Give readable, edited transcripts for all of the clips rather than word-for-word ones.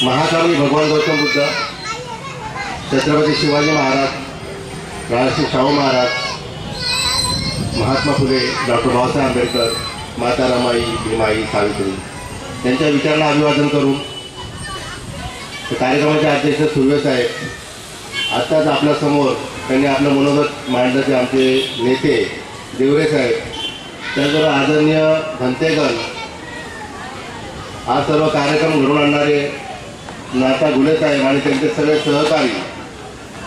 महाकावी भगवान गौतम बुद्ध, छत्रपती शिवाजी महाराज, राजश्री शाहू महाराज, महात्मा फुले, डॉक्टर बाबासाहेब आंबेडकर, माता रमाई, भीमाई, सावित्री यांच्या विचारांना अभिवादन करून कार्यक्रमाचे अध्यक्ष सुर्वे साहेब आत्ताच आपल्यासमोर त्यांनी आपलं मनोगत मांडलं ते आमचे नेते देवरे साहेब, त्याचबरोबर आदरणीय धनतेगण, हा सर्व कार्यक्रम घडवून आणणारे नाता गुले साहेब आणि त्यांचे सगळे सहकारी,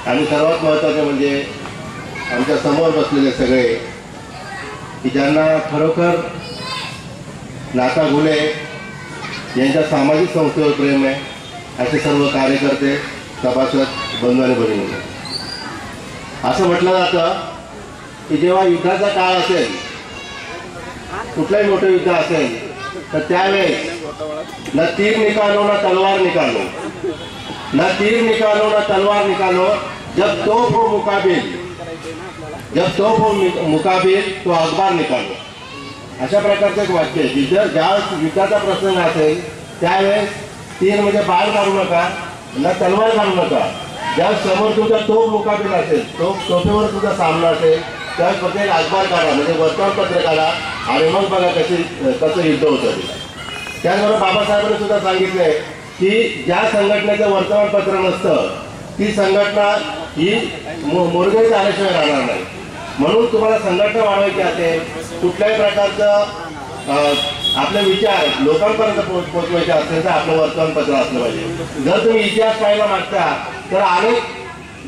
आणि सर्वात महत्त्वाचे म्हणजे आमच्या समोर बसलेले सगळे की ज्यांना खरोखर नाता गुले यांच्या सामाजिक संस्थेवर प्रेम आहे, असे सर्व कार्यकर्ते, सभासद, बंधू आणि भगिनी. असं म्हटलं जातं की जेव्हा युद्धाचा काळ असेल, कुठलंही मोठं युद्ध असेल, तर त्यावेळेस न तीर निकालो ना तलवार निकालो, न तीर निकालो ना तलवार निकालो, जब तोप हो मुकाबिल, जब तोप हो मुकाबिल तो अखबार निकालो. अशा प्रकारचं एक वाक्य आहे. ज्या युद्धाचा प्रसंग असेल त्यावेळेस तीर म्हणजे बाण काढू नका, न तलवार काढू नका. ज्या समोर तुमचा तोप मुकाबिल असेल, तोफेवर तुमचा सामना असेल, त्यावेळेस फक्त एक अखबार काढा, म्हणजे वर्तमानपत्र काढा, आणि मग बघा कसं युद्ध होतं. त्याचबरोबर बाबासाहेबांनी सुद्धा सांगितलंय की ज्या संघटनेचं वर्तमानपत्र नसतं ती संघटना ही मुरगळीत आल्याशिवाय राहणार नाही. म्हणून तुम्हाला संघटना वाढवायची असेल, कुठल्याही प्रकारचं आपले विचार लोकांपर्यंत पोहोचवायचे असेल तर आपलं वर्तमानपत्र असलं पाहिजे. जर तुम्ही इतिहास पाहायला मागता तर अनेक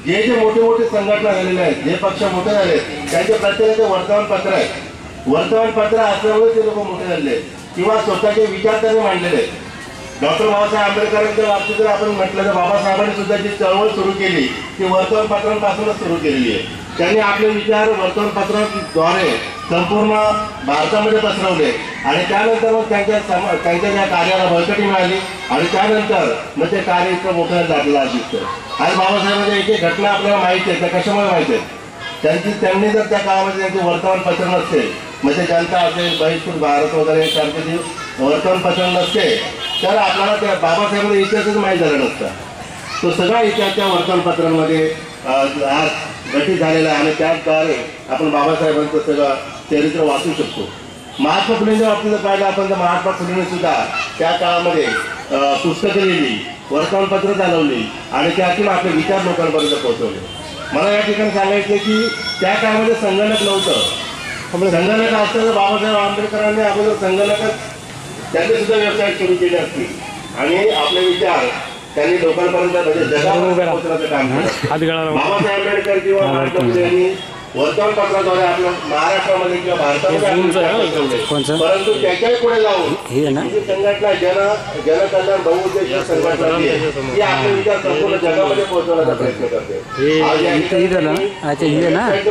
जे मोठे मोठे संघटना झालेले आहेत, जे पक्ष मोठे झाले त्यांचे प्रत्येकाचे वर्तमानपत्र आहे. वर्तमानपत्र असल्यामुळे ते लोक मोठे झाले किंवा स्वतःचे विचार त्यांनी मांडलेले आहेत. डॉक्टर बाबासाहेब आंबेडकरांच्या बाबतीत जर आपण म्हटलं तर बाबासाहेबांनी सुद्धा जी चळवळ सुरू केली ती वर्तमानपत्रांपासूनच सुरू केलेली आहे. त्यांनी आपले विचार वर्तमानपत्राद्वारे संपूर्ण भारतामध्ये पसरवले, आणि त्यानंतर मग त्यांच्या ज्या कार्याला बळकटी मिळाली, आणि त्यानंतर मग ते कार्य इतकं मोठं झालेलं दिसतं. आणि बाबासाहेबांच्या एक एक घटना आपल्याला माहिती आहे, त्या कशामुळे माहिती आहेत? त्यांनी जर त्या काळामध्ये त्यांचे वर्तमानपत्र नसते, म्हणजे जनता असेल, बहिष्कृत भारत वगैरे सारखे जे वर्तमानपत्र नसते, तर आपल्याला त्या बाबासाहेबांचा इतिहासच माहीत झाला नसता. तो सगळा इतिहास त्या वर्तमानपत्रांमध्ये आज गठीत झालेला आहे, आणि त्याद्वारे आपण बाबासाहेबांचं सगळं चरित्र वाचू शकतो. महात्मा फुलेंच्या बाबतीत पाहिलं आपण तर महात्मा फुलेंनी सुद्धा त्या काळामध्ये पुस्तकं लिहिली, वर्तमानपत्र चालवली, आणि त्यातून आपले विचार लोकांपर्यंत पोहोचवले. मला या ठिकाणी सांगायचं की त्या काळामध्ये संगणक नव्हतं. संगणक असतं तर बाबासाहेब आंबेडकरांनी अगोदर संगणकच त्यांनी सुद्धा व्यवसाय सुरू केले असतील, आणि आपले विचार त्यांनी लोकांपर्यंत म्हणजे जगावर पोहोचण्याचं काम केलं. बाबासाहेब आंबेडकर किंवा महात्मा फुले यांनी वर्तमानपत्राद्वारे आपल्या महाराष्ट्रामध्ये किंवा भारतामध्ये, परंतु त्याच्याही पुढे जाऊन ही संघटना जनकल्याण बहुउद्देशीय संघटना ही आपले विचार संपूर्ण जगामध्ये पोहोचवण्याचा प्रयत्न करते.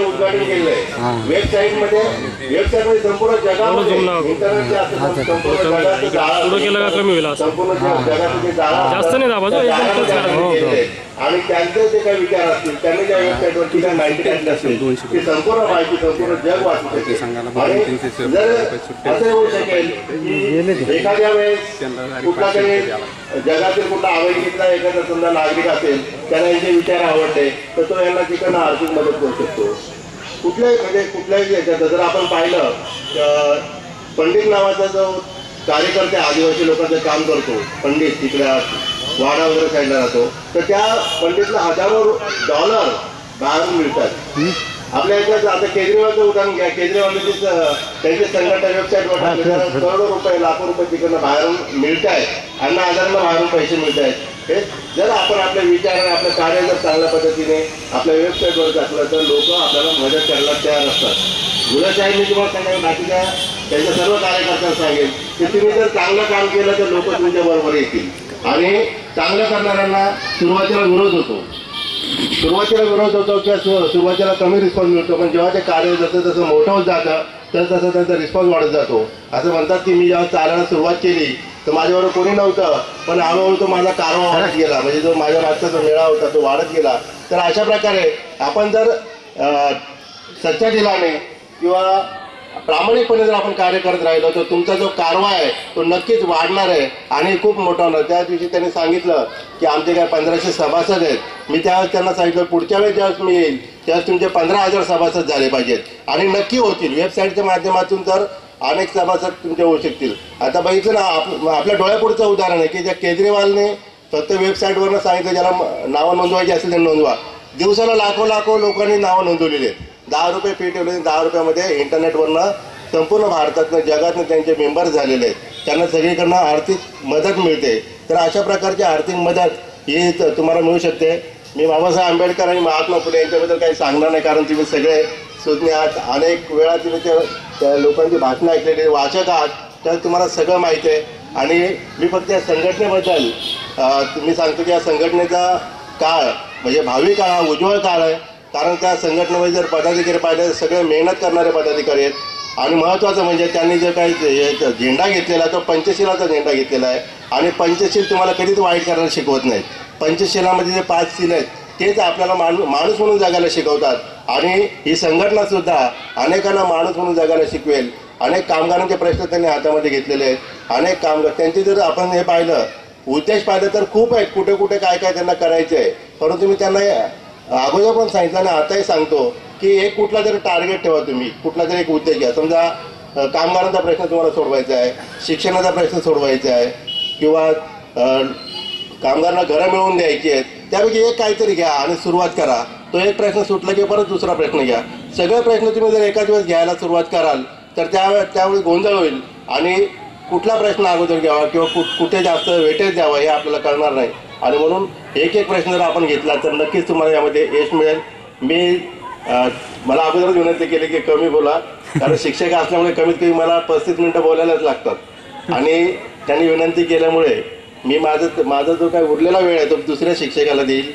उद्घाटन केलंय वेबसाईटमध्ये संपूर्ण जगामध्ये इंटरनेटचे संपूर्ण आणि त्यांचे जे काही विचार असतील, त्यांनी ज्या वेबसाईटवरती काही माहिती टाकली असेल ती संपूर्ण माहिती संपूर्ण जग वाचू शकेल. आणि जर असं होऊ शकेल की एखाद्या वेळेस कुठला तरी जगातील कुठला अमेरिकेतला एखादा समजा नागरिक असेल, त्यांना यांचे विचार आवडले, तर तो यांना तिकडनं आर्थिक मदत करू शकतो. कुठल्याही याच्यात जर आपण पाहिलं, पंडित नावाचा जो कार्यकर्ते आदिवासी लोकांचं काम करतो, पंडित तिकडे वाडा वगैरे साईडला राहतो, तर त्या पंडितला $1000 बाहेरून मिळतात. आपल्या याच्यात आता केजरीवालचं उदाहरण घ्या. केजरीवालची त्यांची संघटना वेबसाईटवर करोडो रुपये, लाखो रुपये तिकडनं बाहेरून मिळत आहेत, अण्णा हजारांना बाहेरून पैसे मिळत आहेत. हे जर आपण आपले विचार आणि आपलं कार्य जर चांगल्या पद्धतीने आपल्या वेबसाईटवर टाकलं तर लोक आपल्याला मदत करायला तयार असतात. गुलासाहेब मी तुम्हाला सांगेन, बाकीच्या त्यांच्या सर्व कार्यकर्त्यांना सांगेल की तुम्ही जर चांगलं काम केलं तर लोक तुमच्या बरोबर येतील. आणि चांगलं करणाऱ्यांना सुरुवातीला विरोध होतो किंवा सुरुवातीला कमी रिस्पॉन्स मिळतो, पण जेव्हा ते कार्य जसं जसं मोठं होत जातं तसं त्यांचा रिस्पॉन्स वाढत जातो. असं म्हणतात की मी जेव्हा चालायला सुरुवात केली तर माझ्याबरोबर कोणी नव्हतं, पण हळूहळू तो माझा कारवा वाढत गेला, म्हणजे जो माझ्या मागचा जो मेळा होता तो वाढत गेला. तर अशा प्रकारे आपण जर सच्च्या दिलाने किंवा प्रामाणिकपणे जर आपण कार्य करत राहिलो तर तुमचा जो कारवा आहे तो नक्कीच वाढणार आहे आणि खूप मोठा होणार. त्या दिवशी त्यांनी सांगितलं की आमचे काय 1500 सभासद आहेत. मी त्यावेळेस त्यांना सांगितलं पुढच्या वेळेस ज्यावेळेस मी येईल त्यावेळेस तुमचे 15,000 सभासद झाले पाहिजेत आणि नक्की होतील. वेबसाईटच्या माध्यमातून तर अनेक सभासद तुमचे होऊ शकतील. आता बघितलं ना, आपल्या डोळ्यापुढचं उदाहरण आहे की ज्या केजरीवालने फक्त वेबसाईटवरनं सांगितलं ज्याला नावं नोंदवायची असेल त्यांनी नोंदवा. दिवसाला लाखो लोकांनी नावं नोंदवलेली आहेत. 10 रुपये फी ठेवले, 10 रुपयामध्ये इंटरनेटवरनं संपूर्ण भारतातनं जगातनं त्यांचे मेंबर झालेले आहेत. त्यांना सगळीकडनं आर्थिक मदत मिळते. तर अशा प्रकारची आर्थिक मदत ही तुम्हाला मिळू शकते. मी बाबासाहेब आंबेडकर आणि महात्मा फुले यांच्याबद्दल काही सांगणार नाही, कारण तुम्ही सगळे सुज्ञ आहात. अनेक वेळा तुम्ही त्या लोकांची भाषणं ऐकलेली, वाचक आहात, तर तुम्हाला सगळं माहिती आहे. आणि मी फक्त या संघटनेबद्दल मी सांगतो की या संघटनेचा काळ म्हणजे भावी काळ हा उज्ज्वल काळ आहे. कारण त्या संघटनेमध्ये जर पदाधिकारी पाहिले तर सगळे मेहनत करणारे पदाधिकारी आहेत. आणि महत्त्वाचं म्हणजे त्यांनी जो काही झेंडा घेतलेला आहे तो पंचशिलाचा झेंडा घेतलेला आहे. आणि पंचशील तुम्हाला कधीच वाईट करायला शिकवत नाहीत. पंचशिलामध्ये जे 5 शील आहेत तेच आपल्याला माणूस म्हणून जगायला शिकवतात. आणि ही संघटनासुद्धा अनेकांना माणूस म्हणून जगायला शिकवेल. अनेक कामगारांचे प्रश्न त्यांनी हातामध्ये घेतलेले आहेत. अनेक कामगार त्यांचे जर आपण हे पाहिलं उद्देश पाहिलं तर खूप आहेत, कुठे कुठे काय काय त्यांना करायचे आहे. परंतु मी त्यांना अगोदर पण सांगितलं आणि आताही सांगतो की एक कुठला तरी टार्गेट ठेवा. तुम्ही कुठला तरी एक उद्देश घ्या. समजा कामगारांचा प्रश्न तुम्हाला सोडवायचा आहे, शिक्षणाचा प्रश्न सोडवायचा आहे, किंवा कामगारांना घरं मिळवून द्यायची आहेत. त्यापैकी एक काहीतरी घ्या आणि सुरुवात करा. तो एक प्रश्न सुटला की परत दुसरा प्रश्न घ्या. सगळे प्रश्न तुम्ही जर एकाच वेळेस घ्यायला सुरुवात कराल तर त्यावेळी गोंधळ होईल आणि कुठला प्रश्न अगोदर घ्यावा किंवा कुठे जास्त वेटेज द्यावा हे आपल्याला कळणार नाही. आणि म्हणून एक प्रश्न जर आपण घेतला तर नक्कीच तुम्हाला यामध्ये यश मिळेल. मला अगोदरच विनंती केली की कमी बोला, कारण शिक्षक असल्यामुळे कमीत कमी मला 35 मिनिटं बोलायलाच लागतात. आणि त्यांनी विनंती केल्यामुळे मी माझा जो काही उरलेला वेळ आहे तो दुसऱ्या शिक्षकाला देईल.